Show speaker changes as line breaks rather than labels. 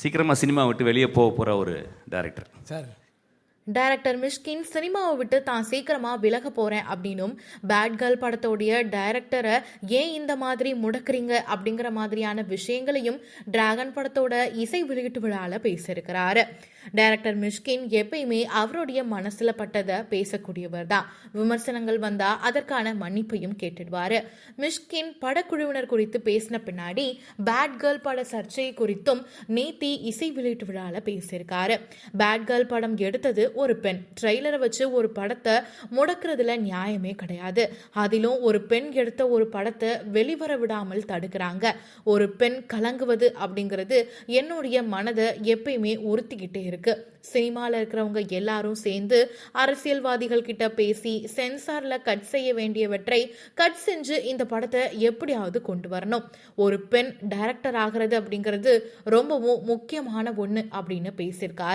சீக்கிரமாக சினிமா விட்டு வெளியே போகிற ஒரு டைரக்டர்
சார்.
டைரக்டர் மிஷ்கின் சினிமாவை விட்டு தான் சீக்கிரமா விலக போறேன் அப்படின்னும் பேட் கேர்ள் படத்தோடைய டைரக்டரை ஏன் இந்த மாதிரி முடக்குறீங்க அப்படிங்கிற மாதிரியான விஷயங்களையும் டிராகன் படத்தோட இசை வெளியீட்டு விழால பேசியிருக்கிறாரு. டைரக்டர் மிஷ்கின் எப்பயுமே அவருடைய மனசுல பட்டதை பேசக்கூடியவர் தான். விமர்சனங்கள் வந்தா அதற்கான மன்னிப்பையும் கேட்டுடுவாரு. மிஷ்கின் படக்குழுவினர் குறித்து பேசின பின்னாடி பேட் கேர்ள் பட சர்ச்சை குறித்தும் நேத்தி இசை வெளியீட்டு விழால பேசியிருக்காரு. பேட் கேர்ள் படம் எடுத்தது ஒரு பெண். ட்ரெய்லரை வச்சு ஒரு படத்தை முடக்கிறதுல நியாயமே கிடையாது. அதிலும் ஒரு பெண் எடுத்த ஒரு படத்தை வெளிவர விடாமல் தடுக்கிறாங்க. ஒரு பெண் கலங்குவது அப்படிங்கிறது என்னுடைய மனதை எப்பயுமே உறுத்திக்கிட்டே இருக்கு. சினிமால இருக்கிறவங்க எல்லாரும் சேர்ந்து அரசியல்வாதிகள் கிட்ட பேசி சென்சார்ல கட் செய்ய வேண்டியவற்றை கட் செஞ்சு இந்த படத்தை எப்படியாவது கொண்டு வரணும். ஒரு பெண் டைரக்டர் ஆகிறது அப்படிங்கிறது ரொம்பவும் முக்கியமான ஒண்ணு அப்படின்னு பேசியிருக்காரு.